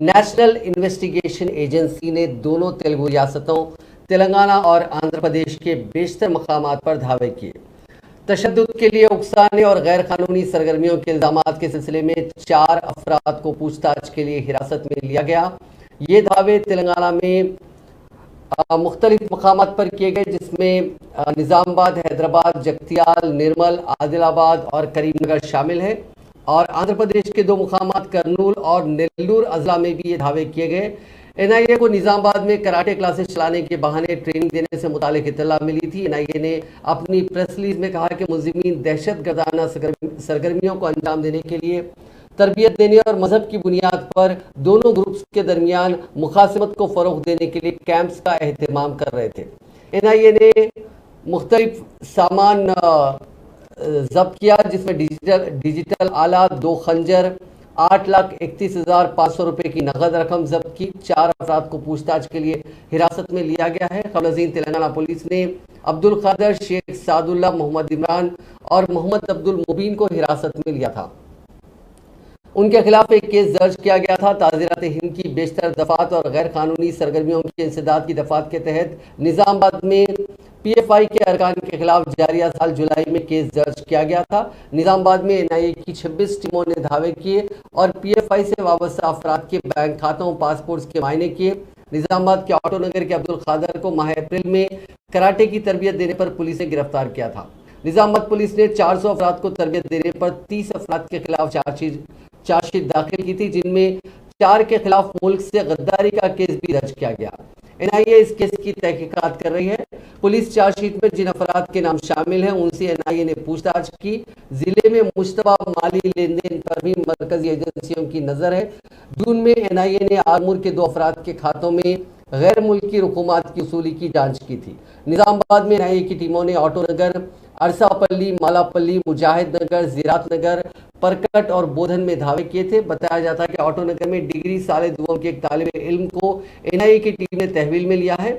National investigation agency ने दोनों तेलुगु रियासतों तेलंगाना और आंध्र प्रदेश के बेशतर मकामात पर धावे किए। तशद्दुद के लिए उकसाने और गैर कानूनी सरगर्मियों के इल्जामात के सिलसिले में 4 अफराद को पूछताछ के लिए हिरासत में लिया गया। ये दावे तेलंगाना में मुख्तलिफ मकामात पर किए गए, जिसमें निज़ामाबाद, हैदराबाद, जगतियाल, निर्मल, आदिलाबाद और करीमनगर शामिल है। और आंध्र प्रदेश के 2 मुकामात कर्नूल और नेल्लूर अजला में भी ये दावे किए गए। एनआईए को निज़ामाबाद में कराटे क्लासेस चलाने के बहाने ट्रेनिंग देने से मुतालिक इत्तला मिली थी। एनआईए ने अपनी प्रेस रिलीज में कहा कि मुलजिमीन दहशतगर्दाना सरगर्मियों को अंजाम देने के लिए तरबियत देने और मजहब की बुनियाद पर दोनों ग्रुप्स के दरमियान मुखासमत को फरोग देने के लिए कैंप्स का एहतमाम कर रहे थे। एनआईए ने मुख्तलिफ सामान जब्त किया, जिसमें डिजिटल आलात, 2 खंजर, 8,31,500 रुपए की नकद रकम जब्त की। 4 अफराद को पूछताछ के लिए हिरासत में लिया गया है। कबलज़ीन तेलंगाना पुलिस ने अब्दुल कादर, शेख सादुल्ला, मोहम्मद इमरान और मोहम्मद अब्दुल मुबीन को हिरासत में लिया था। उनके खिलाफ एक केस दर्ज किया गया था। ताज़ीरात हिंद की बेशतर दफात और गैर कानूनी सरगर्मियों की इंसदाद की दफात के तहत निज़ामाबाद में पीएफआई के अरकान के खिलाफ जारिया साल जुलाई में केस दर्ज किया गया था। निज़ामाबाद में एनआईए की 26 टीमों ने धावे किए और पीएफआई से वाबस्ता अफराद के बैंक खातों, पासपोर्ट्स के मायने किए। निज़ामाबाद के ऑटो नगर के अब्दुल कादर को माह अप्रैल में कराटे की तरबियत देने पर पुलिस ने गिरफ्तार किया था। निज़ामाबाद पुलिस ने 400 अफराद को तरबियत देने पर 30 अफराद के खिलाफ चार्जशीट दाखिल की थी, जिनमें 4 के खिलाफ मुल्क से गद्दारी का केस भी दर्ज किया गया। एनआईए इस केस की तहकीकात कर रही है। पुलिस चार्जशीट में जिन अफराद के नाम शामिल हैं उनसे एनआईए ने पूछताछ की। जिले में मुश्तबा माली लेन देन पर भी मरकजी एजेंसियों की नजर है। जून में एनआईए ने आरमूर के 2 अफराद के खातों में गैर मुल्की रुकुमात की वसूली की जांच की थी। निज़ामाबाद में एनआईए की टीमों ने ऑटो नगर, अरसापल्ली, मालापल्ली, मुजाहिद नगर, जीरात नगर, परकट और बोधन में धावे किए थे। बताया जाता है कि ऑटो नगर में डिग्री साले दुओं के एक तालिब इल्म को एनआईए की टीम ने तहवील में लिया है।